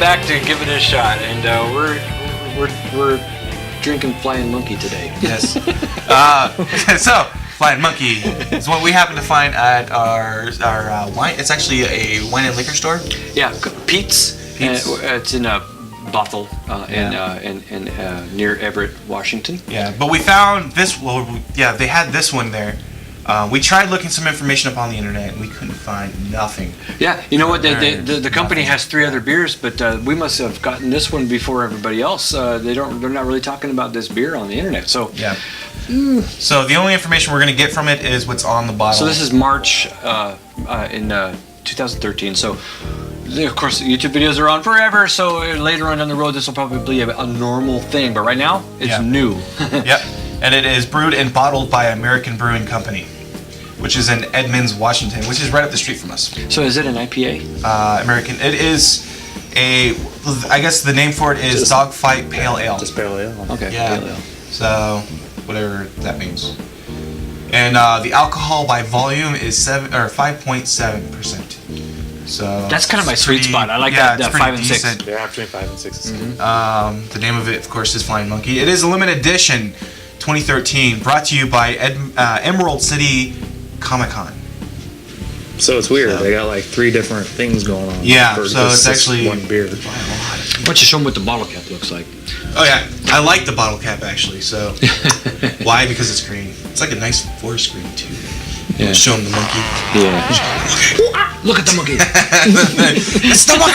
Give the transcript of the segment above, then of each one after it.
back to give it a shot, and we're drinking Flying Monkey today. Yes. So, Flying Monkey is what we happen to find at our wine. It's actually a wine and liquor store. Yeah, Pete's. It's in Bothell in near Everett, Washington. Yeah, but we found this. Well, yeah, they had this one there. We tried looking some information up on the internet, and we couldn't find nothing. Yeah, you know what? The company has 3 other beers, but we must have gotten this one before everybody else. They're not really talking about this beer on the internet. So yeah. So the only information we're going to get from it is what's on the bottle. So this is March in 2013. So of course YouTube videos are on forever. So later on down the road, this will probably be a normal thing. But right now, it's new. Yep. And it is brewed and bottled by American Brewing Company, which is in Edmonds, Washington, which is right up the street from us. So is it an IPA? American. It is I guess the name for it is just Dogfight Pale Ale. Just Pale Ale? Okay. Yeah. Pale Ale. So, whatever that means. And the alcohol by volume is 5.7%. So that's kind of my sweet spot. I like that 5 and 6. Yeah, between 5 and 6 is good. The name of it, of course, is Flying Monkey. It is a limited edition, 2013, brought to you by Emerald City Comic Con. So it's weird. They got like 3 different things going on. Yeah, so it's actually one beer. Why don't you show them what the bottle cap looks like? Oh yeah, I like the bottle cap actually. So why? Because it's green. It's like a nice forest green too. Yeah. Show them the monkey. Yeah. Look at the monkey. It's the monkey.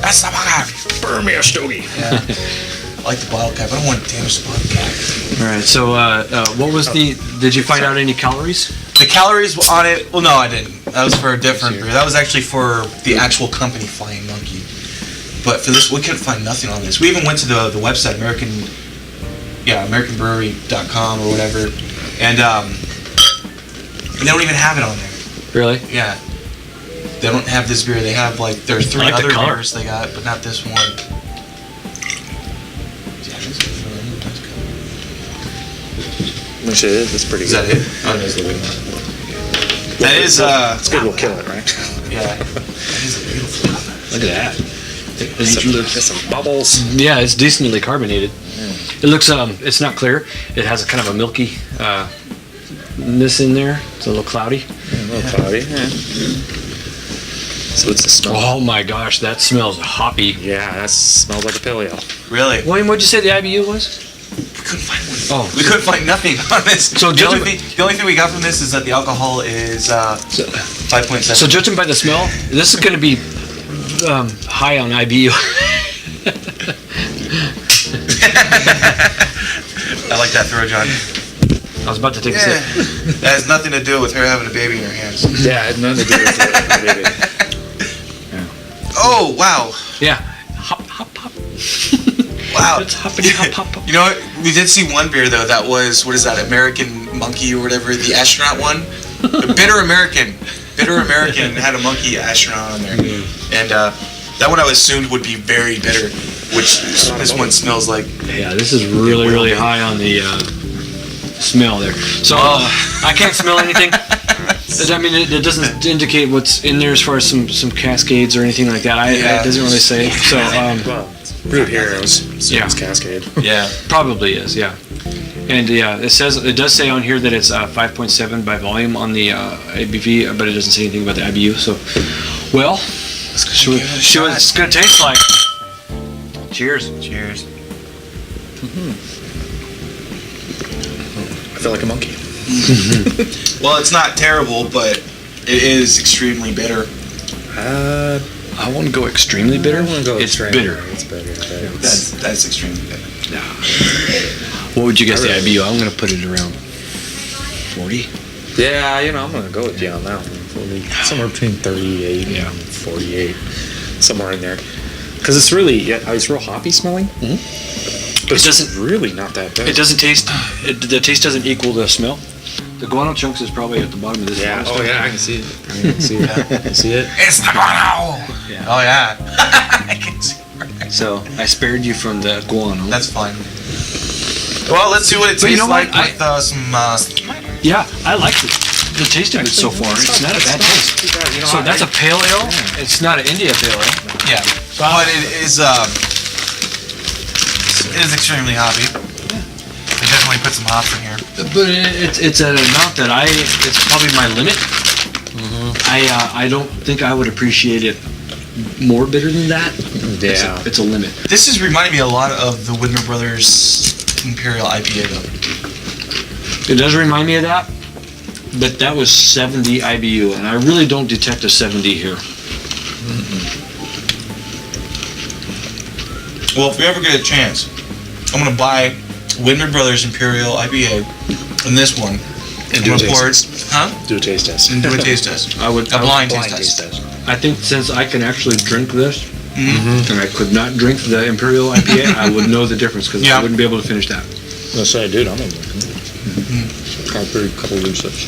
That's the monkey. Burn me a stogie. Yeah. I like the bottle cap. I don't want to damage the bottle cap. All right. So what was did you find out any calories? The calories on it? Well, no, I didn't. That was for a different beer. That was actually for the actual company, Flying Monkey. But for this, we couldn't find nothing on this. We even went to the website, AmericanBrewery.com or whatever, and they don't even have it on there. Really? Yeah. They don't have this beer. They have there's 3 like other the color. beers they got, but not this one. Yeah, this is really nice color. Which it is. It's pretty Is good. that it? Oh, That is the good. That is It's good. We'll kill it, right? Yeah. That is a beautiful color. Look at that. There's some bubbles. Yeah, it's decently carbonated. It looks it's not clear. It has a kind of a milky ness in there. It's a little cloudy. A little cloudy. Yeah. So it's a smell. Oh my gosh, that smells hoppy. Yeah, that smells like a pale ale. Really? William, what'd you say the IBU was? We couldn't find one. Oh, we couldn't find nothing on this. So the only thing we got from this is that the alcohol is 5.7. So judging by the smell, this is going to be high on IBU. I like that throw, John. I was about to take a sip. That has nothing to do with her having a baby in her hands. Yeah, it had nothing to do with it. Oh, wow. Yeah. Hop, hop, hop. Wow. It's hoppity, hop, hop, hop. You know what? We did see one beer, though, that was, what is that, American Monkey or whatever, the astronaut one? Bitter American had a monkey astronaut on there. And that one I assumed would be very bitter, which this one smells like. Yeah, this is really high on the smell there. So I can't smell anything. I mean, it doesn't indicate what's in there as far as some cascades or anything like that. It doesn't really say. So Well, Brewed Heroes. Yeah. It's Cascade. Yeah. probably is, yeah. And yeah, it does say on here that it's 5.7 by volume on the ABV, but it doesn't say anything about the IBU. So, well, see what it's gonna taste like. Cheers. Cheers. I feel like a monkey. Well, it's not terrible, but it is extremely bitter. I want to go extremely bitter. I want to go It's extremely bitter. It's bitter. But That's extremely bitter. What would you guess the IBU? I'm gonna put it around 40. yeah, I'm going to go with you on that one. Somewhere between 38 and 48. Somewhere in there. Because it's really, it's real hoppy smelling. Mm-hmm. But it doesn't really not that bad. It doesn't taste. The taste doesn't equal the smell. The guano chunks is probably at the bottom of this. Yeah. Oh yeah, I can see it. I can see it. I can see it. It's the guano! Yeah. Oh, yeah. I can see it. So I spared you from the guano. That's fine. Well, let's see what it tastes you know what? like with some... Yeah, I like the taste of it so far. It's not a bad taste. So that's a pale ale. It's not an India pale ale. Yeah. but it is extremely hoppy. I definitely put some hops in here. But it's at an amount that it's probably my limit. I don't think I would appreciate it more bitter than that. Yeah. It's a limit. This is reminding me a lot of the Widmer Brothers Imperial IPA though. It does remind me of that, but that was 70 IBU, and I really don't detect a 70 here. Well, if we ever get a chance, I'm gonna buy Widmer Brothers Imperial IPA and this one. And do a taste pour it, test. huh? Do a taste test. And do a taste test. I would A blind Blind taste test. I think since I can actually drink this, and I could not drink the Imperial IPA, I would know the difference because Yeah. I wouldn't be able to finish that. Let's say, dude, I'm gonna look. Couple of sips.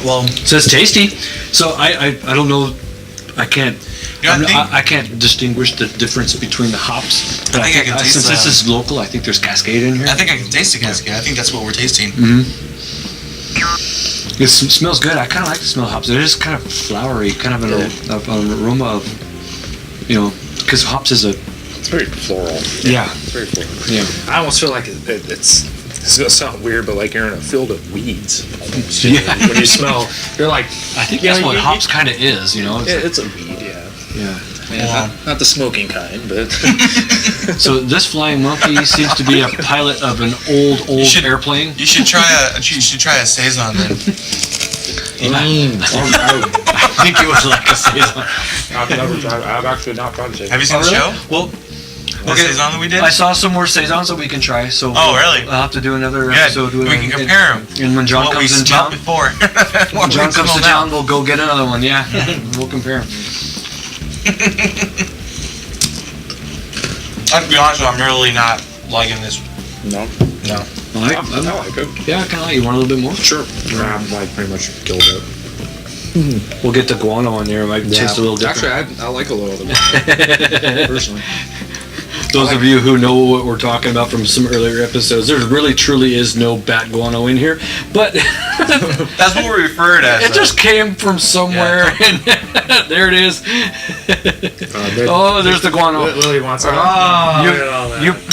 Well, It says tasty, so I don't know. I can't. Yeah, I can't distinguish the difference between the hops. But I think I can taste since this that. is local, I think there's Cascade in here. I think I can taste the Cascade. I think that's what we're tasting. It smells good. I kind of like the smell of hops. It is kind of flowery, kind of an aroma of, because hops is a It's very floral. yeah. It's very floral. Yeah. I almost feel like it's gonna sound weird, but like you're in a field of weeds. Almost, Yeah. When you smell, you're like, I think Yeah, that's what you- hops kind of is. it's a weed, yeah. Yeah. Yeah, not the smoking kind, but So this flying monkey seems to be a pilot of an old should- airplane. You should try a saison then. I think it was like a saison. I've never tried. I've actually not tried to. Have you seen the show? Well, The saison that we did? I saw some more saisons that we can try. So Oh, really? I'll have to do another Good. episode. We can compare them. And when John What we comes in smelled town, before. when John comes to town, we'll go get another one. Yeah, we'll compare 'em. I have to be honest, I'm really not liking this. No. No. I I like it. yeah, I kind of like. You want a little bit more? Sure. I'm like pretty much killed it. We'll get the guano in there. It might taste a little different. Actually, I like a little bit personally. Those of you who know what we're talking about from some earlier episodes, there really truly is no bat guano in here, but That's what we refer to as. it just came from somewhere, and there it is. Oh, there's the guano. Lily wants it.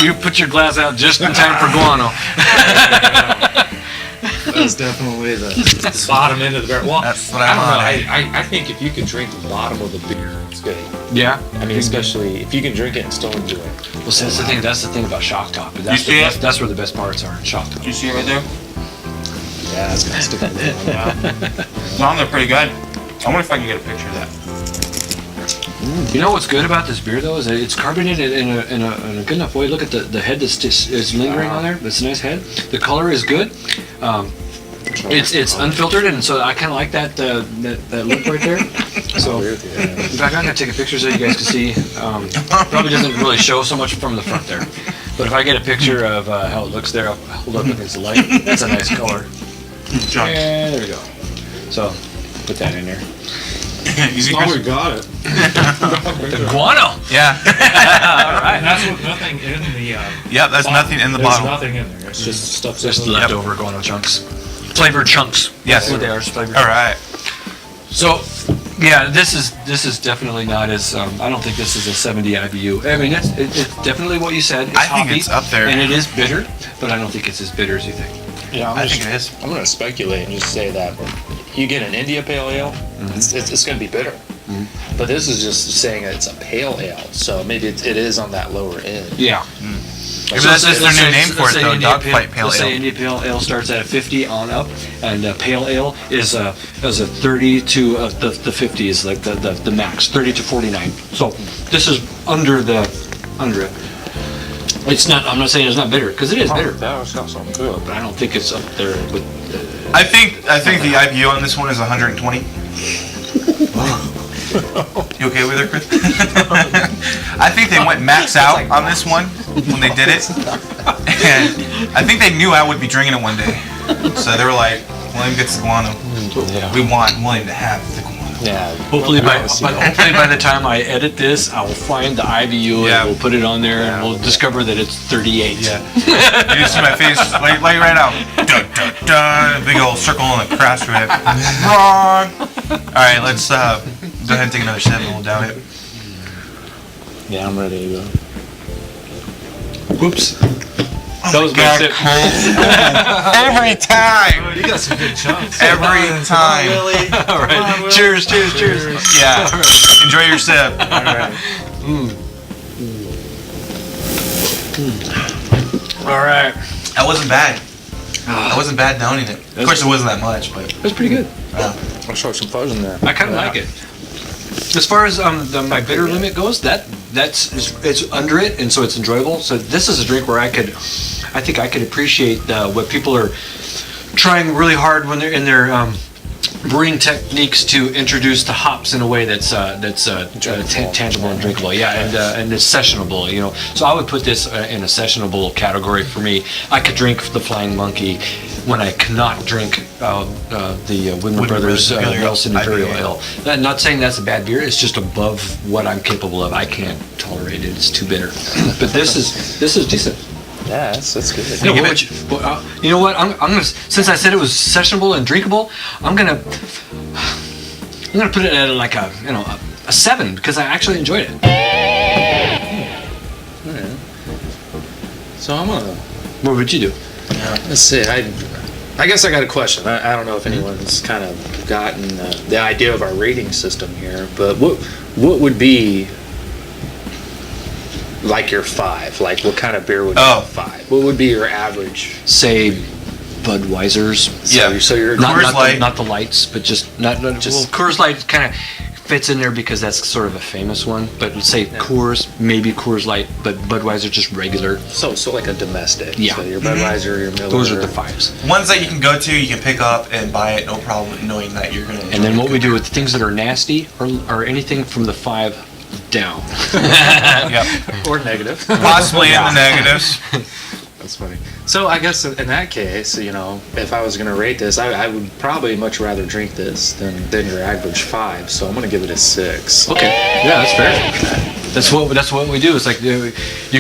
You put your glass out just in time for guano. That's definitely the bottom end of the barrel. Well, That's what I don't know. I I think if you can drink the bottom of the beer, it's good. Yeah. I mean, especially if you can drink it and still enjoy it. Well, see, that's the thing. That's the thing about shock top. That's see it? That's where the best parts are in shock top. Do you see it right there? Yeah, it's gonna stick with it. No, they're pretty good. I wonder if I can get a picture of that. You know what's good about this beer though is that it's carbonated in a good enough way. Look at the head that's just is lingering on there. That's a nice head. The color is good. It's unfiltered, and so I kind of like that look right there. So in fact, I'm gonna take a picture so you guys can see. Probably doesn't really show so much from the front there, but if I get a picture of how it looks there, I'll hold up against the light. That's a nice color. Yeah, there we go. So put that in there. Easy, Oh, Chris? we got it. The guano. Yeah. All right. And that's with nothing in the. Yeah, that's nothing in the There's bottle. nothing in there. It's just stuff. Just leftover guano chunks. Flavored chunks. Yes. That's what they are. Flavored. All right. So, yeah, this is definitely not as. I don't think this is a 70 IBU. I mean, it's definitely what you said. It's I think hoppy, it's up there. and it is bitter, but I don't think it's as bitter as you think. Yeah, I think it is. I'm gonna speculate and just say that you get an India Pale Ale, it's gonna be bitter. But this is just saying it's a pale ale, so maybe it is on that lower end. Yeah. Maybe that's just their new name for it, though. Dogfight Pale Let's say Ale. India Pale Ale starts at a 50 on up, and Pale Ale is a 30 to the 50 is like the max, 30 to 49. So this is under it. It's not. I'm not saying it's not bitter because it is bitter, That was got something good. but I don't think it's up there with. I think the IBU on this one is 120. You okay with it, Chris? I think they went max out on this one when they did it, and I think they knew I would be drinking it one day, so they were like, "William gets the guano. We want William to have the guano." Yeah. Hopefully by the time I edit this, I will find the IBU Yeah. and we'll put it on there and we'll discover that it's 38. Yeah. You just see my face, like right now. Dun, dun, dun, big old circle on the crash rib. Wrong. All right, let's Go ahead and take another sip and we'll down it. Yeah, I'm ready to go. Whoops. That was my sip. Every time. You got some good chunks. Every time. All right. Cheers. Yeah. Right. Enjoy your sip. All right. All right. That wasn't bad. That wasn't bad downing it. Of course, it wasn't that much, but That's pretty good. I'll show some fuzz in there. I kind of like it. As far as my bitter limit goes, it's under it, and so it's enjoyable. So this is a drink where I think I could appreciate what people are trying really hard when they're in their brewing techniques to introduce the hops in a way that's tangible and drinkable. Yeah, and it's sessionable. You know, so I would put this in a sessionable category for me. I could drink the Flying Monkey when I cannot drink the Woodman Brothers Nelson Imperial Ale. I'm not saying that's a bad beer. It's just above what I'm capable of. I can't tolerate it. It's too bitter. But this is decent. Yeah, that's good. You know what? I'm gonna, since I said it was sessionable and drinkable, I'm gonna put it at like a 7 because I actually enjoyed it. Alright. So I'm gonna. What would you do? Let's see. I guess I got a question. I don't know if anyone's kind of gotten the idea of our rating system here, but what would be like your 5? Like what kind of beer would be a 5? What would be your average? Say Budweiser's. So you're not the lights, but just Coors Light kind of fits in there because that's sort of a famous one. But let's say Coors, maybe Coors Light, but Budweiser just regular. So like a domestic. Yeah. So your Budweiser, your Miller. Those are the 5s. Ones that you can go to, you can pick up and buy it, no problem, knowing that you're gonna. And then what we do with things that are nasty or anything from the 5 down. Yep. Or negative. Possibly in the negatives. That's funny. So I guess in that case, if I was going to rate this, I would probably much rather drink this than your average 5. So I'm going to give it a 6. Okay. Yeah, that's fair. That's what we do. It's like you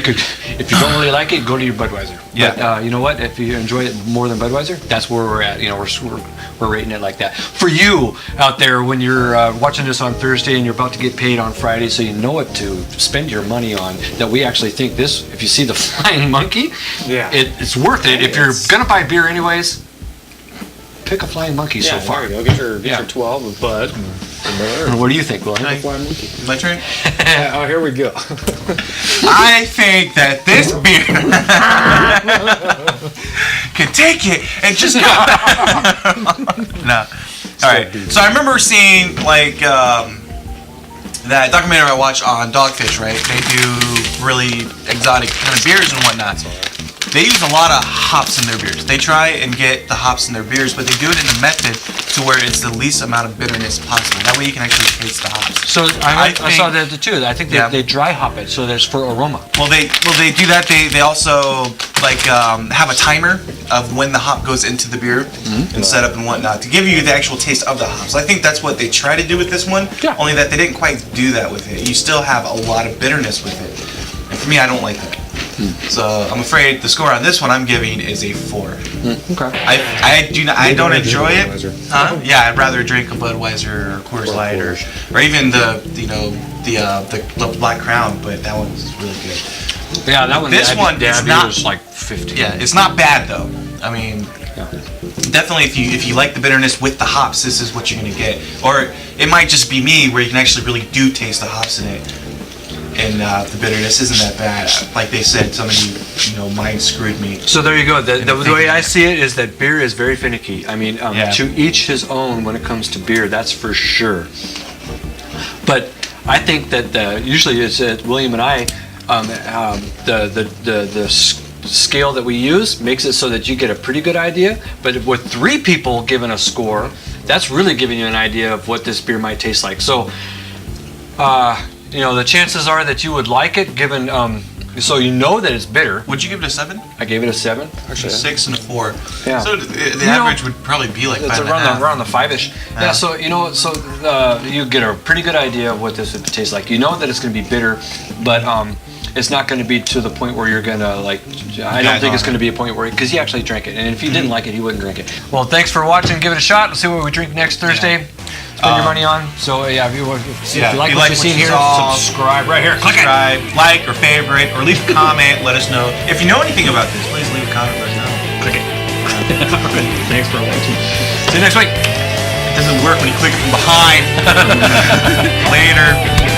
could, if you don't really like it, go to your Budweiser. Yeah. But you know what? If you enjoy it more than Budweiser, that's where we're at. We're rating it like that. For you out there, when you're watching this on Thursday and you're about to get paid on Friday, so you know what to spend your money on. That we actually think this. If you see the Flying Monkey, it's worth it. If you're gonna buy beer anyways, pick a Flying Monkey. So far, there you go. Get your 12 of Bud. And what do you think, William? Flying Monkey. My turn. Oh, here we go. I think that this beer can take it and just go. No. All right. So I remember seeing like that documentary I watched on Dogfish. Right? They do really exotic kind of beers and whatnot. They use a lot of hops in their beers. They try and get the hops in their beers, but they do it in a method to where it's the least amount of bitterness possible. That way you can actually taste the hops. So I saw that too. I think they dry hop it, so there's for aroma. Well, they do that. They also have a timer of when the hop goes into the beer and setup and whatnot to give you the actual taste of the hops. I think that's what they try to do with this one. Yeah. Only that they didn't quite do that with it. You still have a lot of bitterness with it, and for me, I don't like that. So I'm afraid the score on this one I'm giving is a 4. Okay. I don't enjoy it. Huh? Yeah, I'd rather drink a Budweiser or Coors Light or even the Black Crown, but that one's really good. Yeah, that one. This one is not like 50. Yeah, it's not bad though. I mean, definitely if you like the bitterness with the hops, this is what you're gonna get. Or it might just be me where you can actually really do taste the hops in it. And the bitterness isn't that bad. Like they said, somebody, mind screwed me. So there you go. The way I see it is that beer is very finicky. I mean, to each his own when it comes to beer, that's for sure. But I think that usually it's William and I, the scale that we use makes it so that you get a pretty good idea. But with 3 people giving a score, that's really giving you an idea of what this beer might taste like. So, the chances are that you would like it, given so that it's bitter. Would you give it a 7? I gave it a 7. Actually, 6 and a 4. Yeah. So the average would probably be like 5 it's and a half. around the 5-ish. Yeah. So you get a pretty good idea of what this would taste like. You know that it's going to be bitter, but it's not going to be to the point where you're going to I don't think it's going to be a point where, because he actually drank it, and if he didn't like it, he wouldn't drink it. Well, thanks for watching. Give it a shot. Let's see what we drink next Thursday. spend your money on. So if you like what you see here, saw, subscribe right here. Click it. Subscribe, like, or favorite, or leave a comment. Let us know. If you know anything about this, please leave a comment. Let us know. Click it. Alright, thanks for watching. See you next week. It doesn't work when you click it from behind. Later.